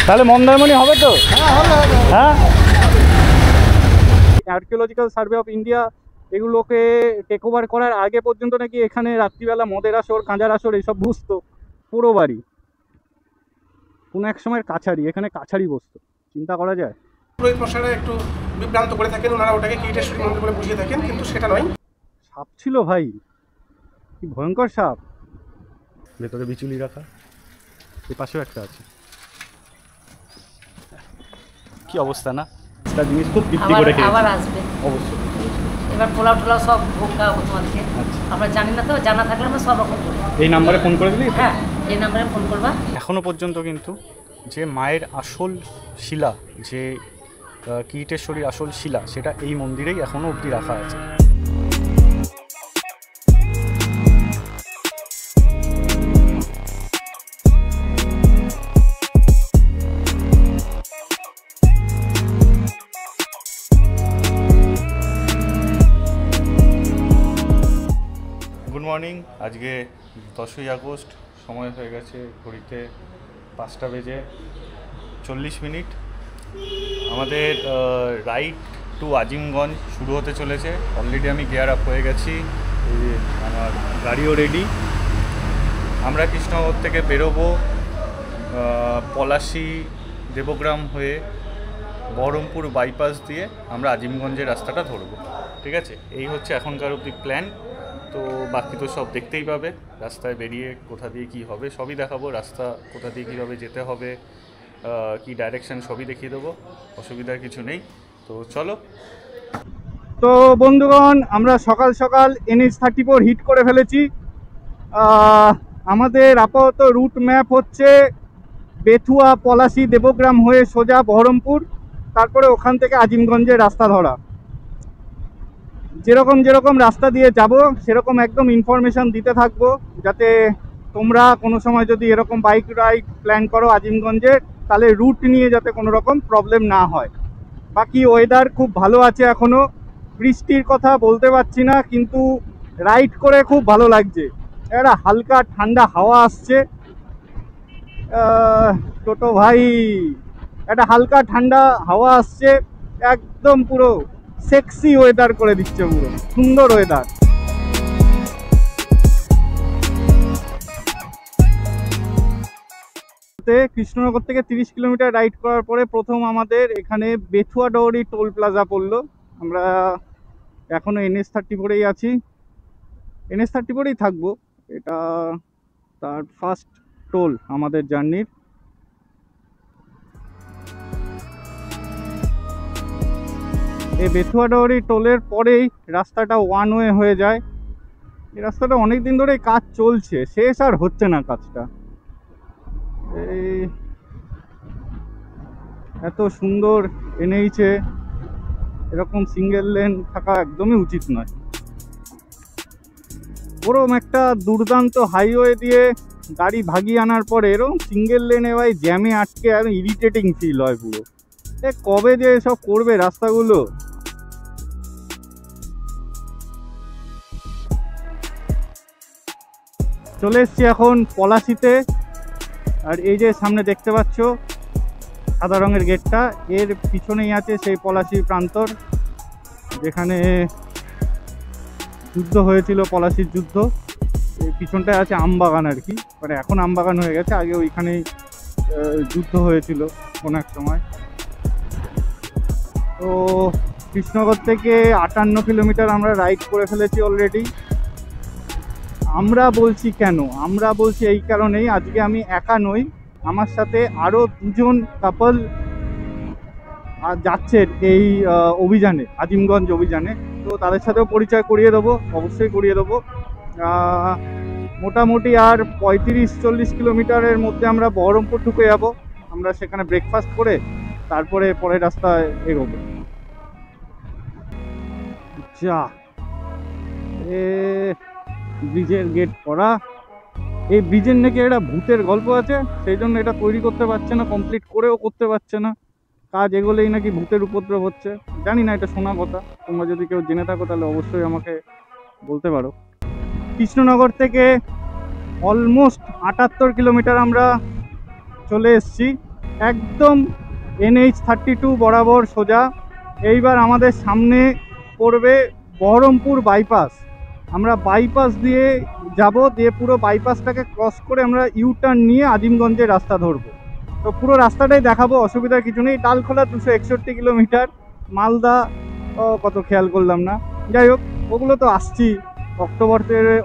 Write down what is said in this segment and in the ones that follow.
তাহলে মন্দারমণি হবে তো? হ্যাঁ, আর্কিওলজিক্যাল সার্ভে অফ ইন্ডিয়া এগুলোকে টেক ওভার করার আগে পর্যন্ত নাকি এখানে রাত্রিবেলা মদের আসর, কাঁজার আসর এইসব বসতো। পুরো বাড়ি কোনো এক সময়ের কাছারি, এখানে কাছারি বসতো, চিন্তা করা যায়। পুরোহিত মশাইরা একটু বিভ্রান্ত করে থাকেন, ওনারা ওটাকে কীটেশ্বরী মন্দির বলে বুঝিয়ে থাকেন, কিন্তু সেটা নয়। সাপ ছিল ভাই, কি ভয়ঙ্কর সাপ, ভেতরে বিচুলি রাখা, এ পাশেও একটা আছে। কি অবস্থা না, একটা জিনিস খুব তৃপ্তি করে খেয়েছি। আবার আসবে অবশ্যই। এবার পোলাও টোলাও সব ভোগ খাওয়াবো তোমাদেরকে। আমরা জানি না তো, জানা থাকলে আমরা সব রকম করবো। এই নাম্বারে ফোন করে দিলি? হ্যাঁ, এই নাম্বারে ফোন করবা। এখনো পর্যন্ত কিন্তু যে মায়ের আসল শিলা, যে কীটেশ্বরীর আসল শিলা, সেটা এই মন্দিরেই এখনো অবধি রাখা আছে। Good morning. আজকে 10ই আগস্ট, সময় হয়ে গেছে ঘড়িতে 5:40। আমাদের রাইড টু আজিমগঞ্জ শুরু হতে চলেছে। অলরেডি আমি গিয়ার আপ হয়ে গেছি, আমার গাড়িও রেডি। আমরা কৃষ্ণনগর থেকে বেরোবো পলাশী দেবগ্রাম হয়ে বহরমপুর বাইপাস দিয়ে আমরা আজিমগঞ্জের রাস্তাটা ধরবো। ঠিক আছে, এই হচ্ছে এখনকার অবধি প্ল্যান। তো বাকি তো সব দেখতেই পাবে, রাস্তায় বেরিয়ে কোথা দিয়ে কি হবে সবই দেখাবো, রাস্তা কোথা দিয়ে কীভাবে যেতে হবে, কি ডাইরেকশন সবই দেখিয়ে দেবো, অসুবিধার কিছু নেই। তো চলো। তো বন্ধুগণ, আমরা সকাল সকাল NH-34 হিট করে ফেলেছি। আমাদের আপাতত রুট ম্যাপ হচ্ছে বেথুয়া, পলাশী, দেবগ্রাম হয়ে সোজা বহরমপুর, তারপরে ওখান থেকে আজিমগঞ্জের রাস্তা ধরা। যেরকম যেরকম রাস্তা দিয়ে যাব সেরকম একদম ইনফরমেশান দিতে থাকবো, যাতে তোমরা কোনো সময় যদি এরকম বাইক রাইড প্ল্যান করো আজিমগঞ্জে, তাহলে রুট নিয়ে যাতে কোনো রকম প্রবলেম না হয়। বাকি ওয়েদার খুব ভালো আছে, এখনও বৃষ্টির কথা বলতে পারছি না, কিন্তু রাইড করে খুব ভালো লাগছে। একটা হালকা ঠান্ডা হাওয়া আসছে। টোটো ভাই, একটা হালকা ঠান্ডা হাওয়া আসছে, একদম পুরো সেক্সি ওয়েদার করে দিচ্ছে, পুরো সুন্দর ওয়েদার। কৃষ্ণনগর থেকে 30 কিলোমিটার রাইড করার পরে প্রথম আমাদের এখানে বেথুয়া ডৌরি টোল প্লাজা পড়লো। আমরা এখনো NH-34-এই আছি, NH-34-এই থাকবো। এটা তার ফার্স্ট টোল আমাদের জার্নির। এই বেথুয়া ডৌরি টোলের পরেই রাস্তাটা ওয়ান ওয়ে হয়ে যায়। এই রাস্তাটা অনেক দিন ধরে কাজ চলছে, শেষ আর হচ্ছে না কাজটা। এই এত সুন্দর NH-এ এরকম সিঙ্গেল লেন থাকা একদমই উচিত নয়। ওরম একটা দুর্দান্ত হাইওয়ে দিয়ে গাড়ি ভাগিয়ে আনার পরে এরকম সিঙ্গেল লেনে ভাই জ্যামে আটকে আর ইরিটেটিং ফিল হয় পুরো। কবে যে সব করবে রাস্তাগুলো। চলে এসছি এখন পলাশীতে, আর এই যে সামনে দেখতে পাচ্ছ সাদা রঙের গেটটা, এর পিছনেই আছে সেই পলাশী প্রান্তর, যেখানে যুদ্ধ হয়েছিল, পলাশীর যুদ্ধ। এই পিছনটায় আছে আমবাগান আর কি, মানে এখন আমবাগান হয়ে গেছে, আগে ওইখানেই যুদ্ধ হয়েছিল কোনো এক সময়। তো কৃষ্ণনগর থেকে 58 কিলোমিটার আমরা রাইড করে ফেলেছি অলরেডি। আমরা বলছি কেন, আমরা বলছি এই কারণেই, আজকে আমি একা নই, আমার সাথে আরও দুজন কাপল যাচ্ছে এই অভিযানে, আজিমগঞ্জ অভিযানে। তো তাদের সাথেও পরিচয় করিয়ে দেবো, অবশ্যই করিয়ে দেবো। মোটামুটি আর 35-40 কিলোমিটারের মধ্যে আমরা বহরমপুর ঢুকে যাব। আমরা সেখানে ব্রেকফাস্ট করে তারপরে পরের রাস্তায় এগোবো। যা ব্রিজের গেট করা, এই ব্রিজের নাকি একটা ভূতের গল্প আছে, সেই জন্য এটা তৈরি করতে পারছে না, কমপ্লিট করেও করতে পারছে না। কাজ এগোলেই নাকি ভূতের উপদ্রব হচ্ছে, জানি না, এটা শোনা কথা। তোমরা যদি কেউ জেনে থাকো তাহলে অবশ্যই আমাকে বলতে পারো। কৃষ্ণনগর থেকে অলমোস্ট 78 কিলোমিটার আমরা চলে এসেছি। একদম NH-32 বরাবর সোজা। এইবার আমাদের সামনে পড়বে বহরমপুর বাইপাস। আমরা বাইপাস দিয়ে যাব, দিয়ে পুরো বাইপাসটাকে ক্রস করে আমরা ইউটার্ন নিয়ে আজিমগঞ্জের রাস্তা ধরবো। তো পুরো রাস্তাটাই দেখাবো, অসুবিধার কিছু নেই। ডালখোলা 261 কিলোমিটার, মালদা কত খেয়াল করলাম না, যাই হোক ওগুলো তো আসছি।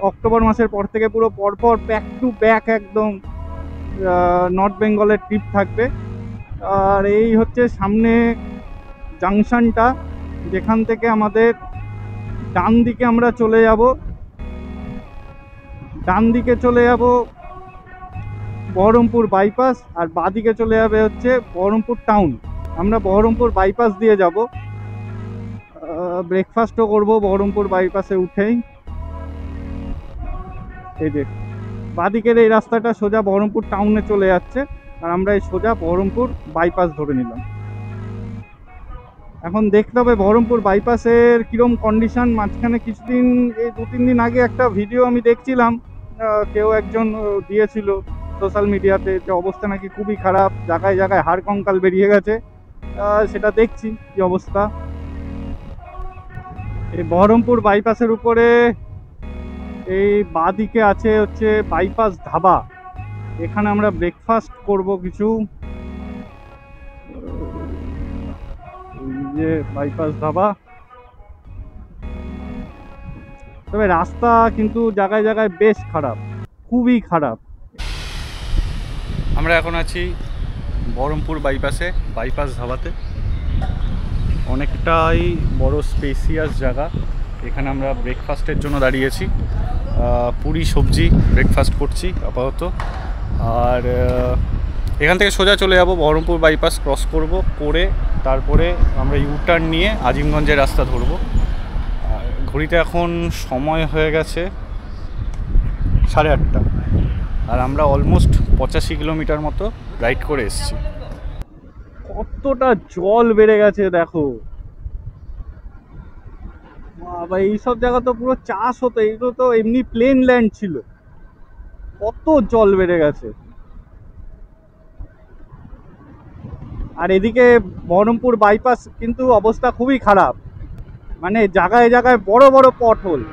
অক্টোবর মাসের পর থেকে পুরো পরপর ব্যাক টু ব্যাক একদম নর্থ বেঙ্গলের ট্রিপ থাকবে। আর এই হচ্ছে সামনে জাংশনটা, যেখান থেকে আমাদের ডান দিকে আমরা চলে যাব, ডান দিকে চলে যাব বহরমপুর বাইপাস, আর বাঁদিকে চলে যাবে হচ্ছে বহরমপুর টাউন। আমরা বহরমপুর বাইপাস দিয়ে যাব, ব্রেকফাস্টও করব বহরমপুর বাইপাসে উঠেই। এই যে বাঁদিকের এই রাস্তাটা সোজা বহরমপুর টাউনে চলে যাচ্ছে, আর আমরা এই সোজা বহরমপুর বাইপাস ধরে নিলাম। এখন দেখতে হবে বহরমপুর বাইপাসের কীরকম কন্ডিশন। মাঝখানে কিছুদিন, এই 2-3 দিন আগে একটা ভিডিও আমি দেখছিলাম, কেউ একজন দিয়েছিল সোশ্যাল মিডিয়াতে, যে অবস্থা নাকি খুবই খারাপ, জায়গায় জায়গায় হাড় কঙ্কাল বেরিয়ে গেছে। সেটা দেখছি কি অবস্থা। এই বহরমপুর বাইপাসের উপরে এই বাঁদিকে আছে হচ্ছে বাইপাস ধাবা, এখানে আমরা ব্রেকফাস্ট করব কিছু। যে বাইপাস ধাবা, তবে রাস্তা কিন্তু জায়গায় জায়গায় বেশ খারাপ, খুবই খারাপ। আমরা এখন আছি বহরমপুর বাইপাসে, বাইপাস ধাবাতে। অনেকটাই বড় স্পেসিয়াস জায়গা। এখানে আমরা ব্রেকফাস্টের জন্য দাঁড়িয়েছি, পুরি সবজি ব্রেকফাস্ট করছি আপাতত। আর এখান থেকে সোজা চলে যাব বহরমপুর বাইপাস ক্রস করব, করে তারপরে আমরা ইউটার্ন নিয়ে আজিমগঞ্জের রাস্তা ধরবো। ঘড়িতে এখন সময় হয়ে গেছে 8:30, আর আমরা অলমোস্ট 85 কিলোমিটার মতো রাইড করে এসেছি। কতটা জল বেড়ে গেছে দেখো বাবা, এইসব জায়গা তো পুরো চাষ হতো, এগুলো তো এমনি প্লেন ল্যান্ড ছিল, কত জল বেড়ে গেছে। আর এদিকে বহরমপুর বাইপাস কিন্তু অবস্থা খুবই খারাপ, মানে জায়গায় জায়গায় বড় বড় পথহোল।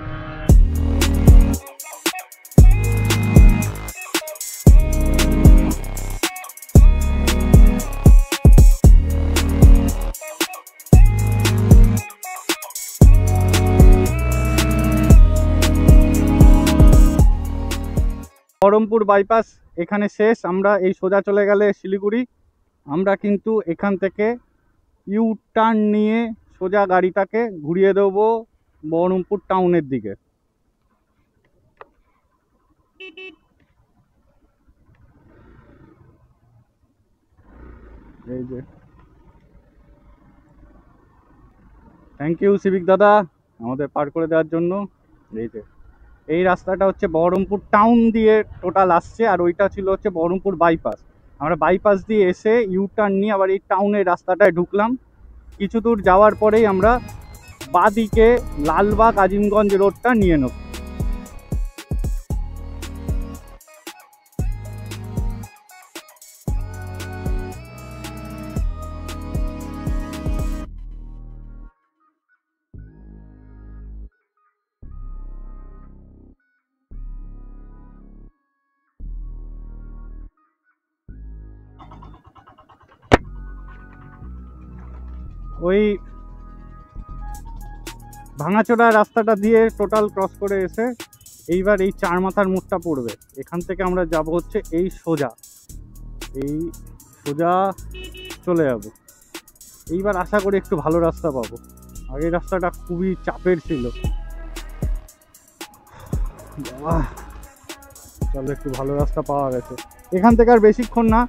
বহরমপুর বাইপাস এখানে শেষ, আমরা এই সোজা চলে গেলে শিলিগুড়ি। আমরা কিন্তু এখান থেকে ইউ টার্ন নিয়ে সোজা গাড়িটাকে ঘুরিয়ে দেবো বহরমপুর টাউনের দিকে। এই যে থ্যাংক ইউ সিভিক দাদা আমাদের পার করে দেওয়ার জন্য। এই যে এই রাস্তাটা হচ্ছে বহরমপুর টাউন দিয়ে টোটাল আসছে, আর ওইটা ছিল হচ্ছে বহরমপুর বাইপাস। আমরা বাইপাস দিয়ে এসে ইউটার্ন নিয়ে আবার এই টাউনের রাস্তাটায় ঢুকলাম। কিছু দূর যাওয়ার পরেই আমরা বাঁদিকে লালবাগ আজিমগঞ্জ রোডটা নিয়ে নেব। ওই ভাঙাচোরা রাস্তাটা দিয়ে টোটাল ক্রস করে এসে এইবার এই চার মাথার মোড়টা পড়বে, এখান থেকে আমরা যাব হচ্ছে এই সোজা চলে যাব। এইবার আশা করি একটু ভালো রাস্তা পাবো, আগের রাস্তাটা খুবই চাপের ছিল। চলো একটু ভালো রাস্তা পাওয়া গেছে। এখান থেকে আর বেশিক্ষণ না,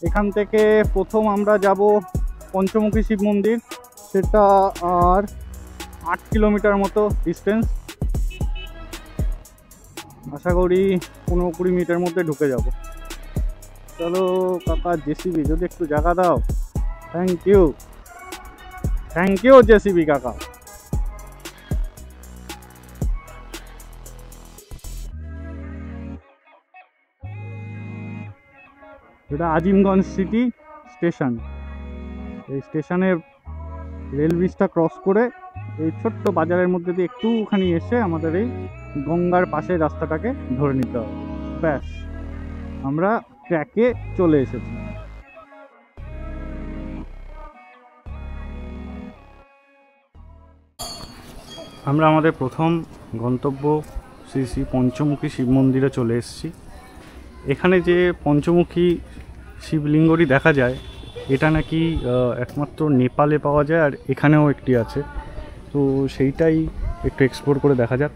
এখান থেকে প্রথম আমরা যাব পঞ্চমুখী শিব মন্দির, সেটা আর 8 কিলোমিটার মতো ডিস্টেন্স। আশা করি 15-20 মিনিটের মধ্যে ঢুকে যাব। চলো কাকা, জেসিবি যদি একটু জায়গা দাও। থ্যাংক ইউ জেসিবি কাকা। এটা আজিমগঞ্জ সিটি স্টেশন। এই স্টেশনের রেল ব্রিজটা ক্রস করে এই ছোট্ট বাজারের মধ্যে দিয়ে একটুখানি এসে আমাদের এই গঙ্গার পাশের রাস্তাটাকে ধরে নিতে হবে। ব্যাস, আমরা ট্র্যাকে চলে এসেছি। আমরা আমাদের প্রথম গন্তব্য শ্রী শ্রী পঞ্চমুখী শিব মন্দিরে চলে এসেছি। এখানে যে পঞ্চমুখী শিবলিঙ্গটি দেখা যায় এটা নাকি একমাত্র নেপালে পাওয়া যায়, আর এখানেও একটি আছে। তো সেইটাই একটু এক্সপ্লোর করে দেখা যাক।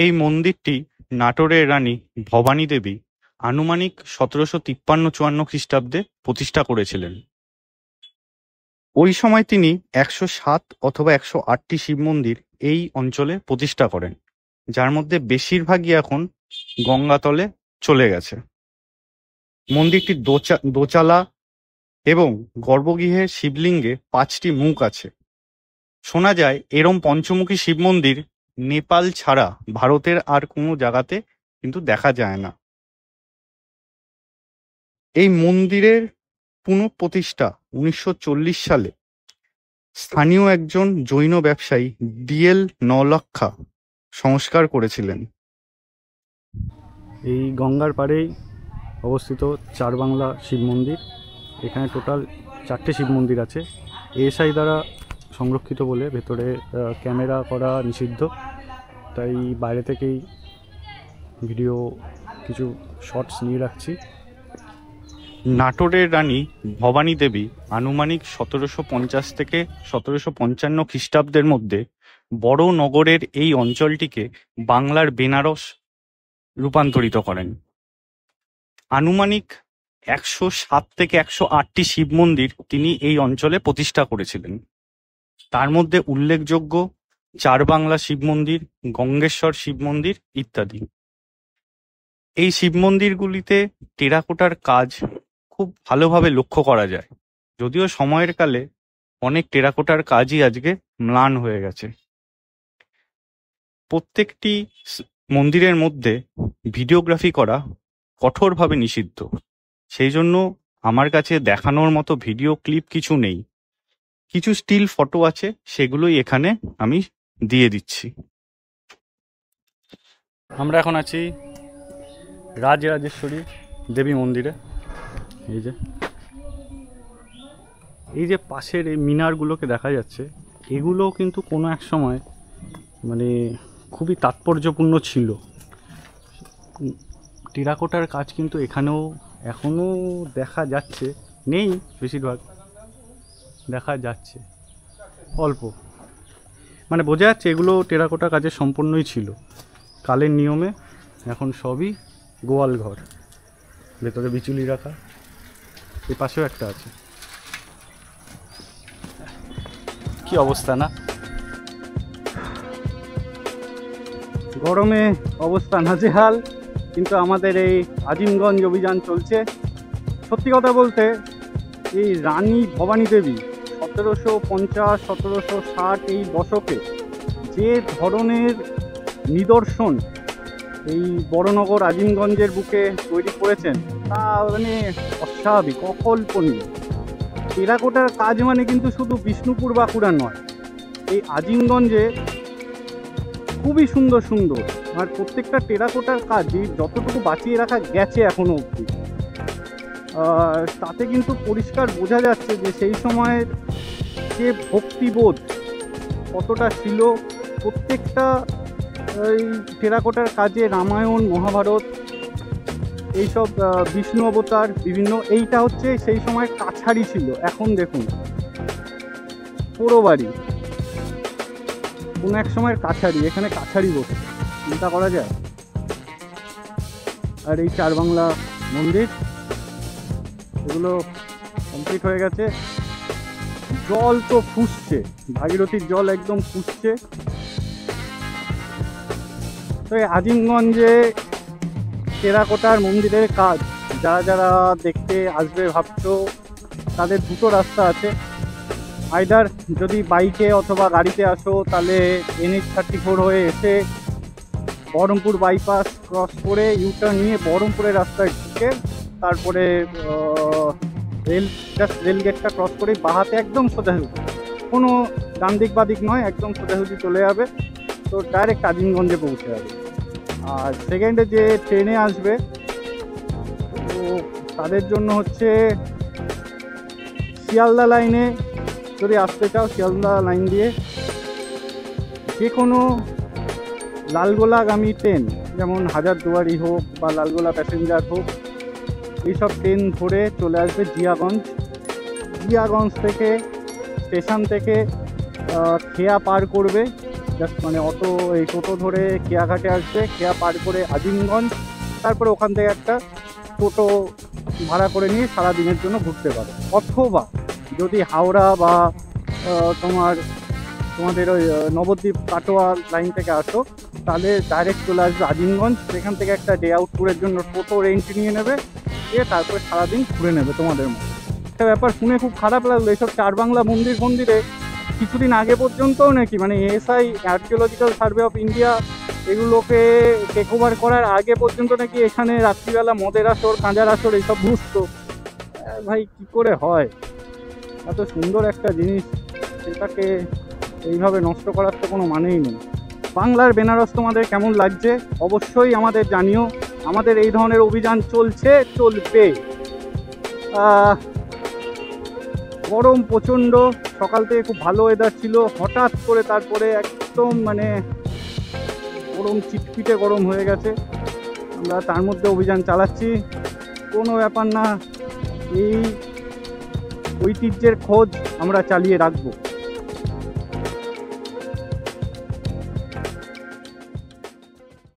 এই মন্দিরটি নাটোরের রানী ভবানী দেবী আনুমানিক 1753-54 খ্রিস্টাব্দে প্রতিষ্ঠা করেছিলেন। ওই সময় তিনি 107 অথবা 108টি শিব মন্দির এই অঞ্চলে প্রতিষ্ঠা করেন, যার মধ্যে বেশিরভাগই এখন গঙ্গাতলে চলে গেছে। মন্দিরটি দোচালা এবং গর্ভগৃহে শিবলিঙ্গে 5টি মুখ আছে। শোনা যায় এরম পঞ্চমুখী শিব মন্দির নেপাল ছাড়া ভারতের আর কোনো জায়গাতে কিন্তু দেখা যায় না। এই মন্দিরের পুনঃপ্রতিষ্ঠা 1940 সালে স্থানীয় একজন জৈন ব্যবসায়ী ডিএল নওলাক্ষা সংস্কার করেছিলেন। এই গঙ্গার পাড়েই অবস্থিত চারবাংলা শিব মন্দির। এখানে টোটাল 4টে শিব মন্দির আছে। এএসআই দ্বারা সংরক্ষিত বলে ভেতরে ক্যামেরা করা নিষিদ্ধ, তাই বাইরে থেকেই ভিডিও কিছু শর্টস নিয়ে রাখছি। নাটোরের রানী ভবানী দেবী আনুমানিক 1750 থেকে 1755 খ্রিস্টাব্দের মধ্যে বড় নগরের এই অঞ্চলটিকে বাংলার বেনারস রূপান্তরিত করেন। আনুমানিক 107 থেকে 108টি শিব মন্দির তিনি এই অঞ্চলে প্রতিষ্ঠা করেছিলেন। তার মধ্যে উল্লেখযোগ্য চারবাংলা শিব মন্দির, গঙ্গেশ্বর শিব মন্দির ইত্যাদি। এই শিব মন্দিরগুলিতে টেরাকোটার কাজ খুব ভালোভাবে লক্ষ্য করা যায়, যদিও সময়ের কালে অনেক টেরাকোটার কাজই আজকে ম্লান হয়ে গেছে। প্রত্যেকটি মন্দিরের মধ্যে ভিডিওগ্রাফি করা কঠোরভাবে নিষিদ্ধ, সেই জন্য আমার কাছে দেখানোর মতো ভিডিও ক্লিপ কিছু নেই। কিছু স্টিল ফটো আছে, সেগুলোই এখানে আমি দিয়ে দিচ্ছি। আমরা এখন আছি রাজরাজেশ্বরী দেবী মন্দিরে। এই যে পাশের এই মিনারগুলোকে দেখা যাচ্ছে, এগুলো কিন্তু কোনো এক সময় মানে খুবই তাৎপর্যপূর্ণ ছিল। টেরাকোটার কাজ কিন্তু এখানেও এখনও দেখা যাচ্ছে, নেই বেশিরভাগ, দেখা যাচ্ছে অল্প। মানে বোঝা যাচ্ছে এগুলো টেরাকোটা কাজের সম্পূর্ণই ছিল কালের নিয়মে। এখন সবই গোয়াল ঘর, ভেতরে বিচুলি রাখা। এ পাশেও একটা আছে। কি অবস্থা না? গরমে অবস্থা নাজেহাল, কিন্তু আমাদের এই আজিমগঞ্জ অভিযান চলছে। সত্যি কথা বলতে এই রানী ভবানী দেবী 1750-1760 এই দশকে যে ধরনের নিদর্শন এই বড়নগর আজিমগঞ্জের বুকে তৈরি করেছেন তা মানে অস্বাভাবিক, অকল্পনীয়। টেরাকোটার কাজ মানে কিন্তু শুধু বিষ্ণুপুর বাঁকুড়া নয়, এই আজিমগঞ্জে খুবই সুন্দর সুন্দর, আর প্রত্যেকটা টেরাকোটার কাজ যতটুকু বাঁচিয়ে রাখা গেছে এখনো অবধি, তাতে কিন্তু পরিষ্কার বোঝা যাচ্ছে যে সেই সময়ের যে ভক্তিবোধ কতটা ছিল। প্রত্যেকটা এই টেরাকোটার কাজে রামায়ণ, মহাভারত, এইসব বিষ্ণু অবতার বিভিন্ন, এইটা হচ্ছে সেই সময় কাছারি ছিল। এখন দেখুন পুরো বাড়ি কোনো এক সময়ের কাছারি, এখানে কাছারি বসে, চিন্তা করা যায়। আর এই চারবাংলা মন্দির এগুলো কমপ্লিট হয়ে গেছে। জল তো ফুসছে, ভাগীরথীর জল একদম ফুসছে। তো এই আজিমগঞ্জে টেরাকোটার মন্দিরের কাজ যারা যারা দেখতে আসবে ভাবছো, তাদের দুটো রাস্তা আছে। আইদার যদি বাইকে অথবা গাড়িতে আসো তাহলে NH-34 হয়ে এসে বহরমপুর বাইপাস ক্রস করে ইউটার্ন নিয়ে বহরমপুরের রাস্তায় ঢুকে তারপরে রেল গেটটা ক্রস করে বাহাতে একদম সোজাসুজি, কোনো ডান দিক বাদিক নয়, একদম সোজাসুজি চলে যাবে, তো ডাইরেক্ট আজিমগঞ্জে পৌঁছে যাবে। আর সেকেন্ডে যে ট্রেনে আসবে তো তাদের জন্য হচ্ছে শিয়ালদা লাইনে যদি আসতে চাও, শিয়ালদা লাইন দিয়ে যে কোনো লালগোলাগামী ট্রেন, যেমন হাজারদুয়ারি হোক বা লালগোলা প্যাসেঞ্জার হোক, এইসব ট্রেন ধরে চলে আসবে জিয়াগঞ্জ। জিয়াগঞ্জ থেকে স্টেশন থেকে খেয়া পার করবে, জাস্ট মানে অটো এই টোটো ধরে খেয়াঘাটে আসবে, খেয়া পার করে আজিমগঞ্জ, তারপরে ওখান থেকে একটা টোটো ভাড়া করে নিয়ে সারাদিনের জন্য ঘুরতে পারো। অথবা যদি হাওড়া বা তোমাদের ওই নবদ্বীপ কাটোয়া লাইন থেকে আসো, তাহলে ডাইরেক্ট চলে আসবে আজিমগঞ্জ, সেখান থেকে একটা ডে আউট ট্যুরের জন্য টোটো রেন্ট নিয়ে নেবে, দিয়ে তারপরে সারাদিন ঘুরে নেবে তোমাদের মতো। একটা ব্যাপার শুনে খুব খারাপ লাগলো, এইসব চারবাংলা মন্দিরে কিছুদিন আগে পর্যন্তও নাকি মানে ASI archaeological survey of India এগুলোকে টেক ওভার করার আগে পর্যন্ত নাকি এখানে রাত্রিবেলা মদের আসর, কাঁজার আসর এইসব বুঝতো। ভাই কি করে হয়, এত সুন্দর একটা জিনিস সেটাকে এইভাবে নষ্ট করার তো কোনো মানেই নেই। বাংলার বেনারস তোমাদের কেমন লাগছে অবশ্যই আমাদের জানিও। আমাদের এই ধরনের অভিযান চলবে। গরম প্রচণ্ড, সকাল থেকে খুব ভালো ওয়েদার ছিল, হঠাৎ করে তারপরে একদম মানে গরম, চিটপিটে গরম হয়ে গেছে। আমরা তার মধ্যে অভিযান চালাচ্ছি, কোনো ব্যাপার না, এই ঐতিহ্যের খোঁজ আমরা চালিয়ে রাখবো।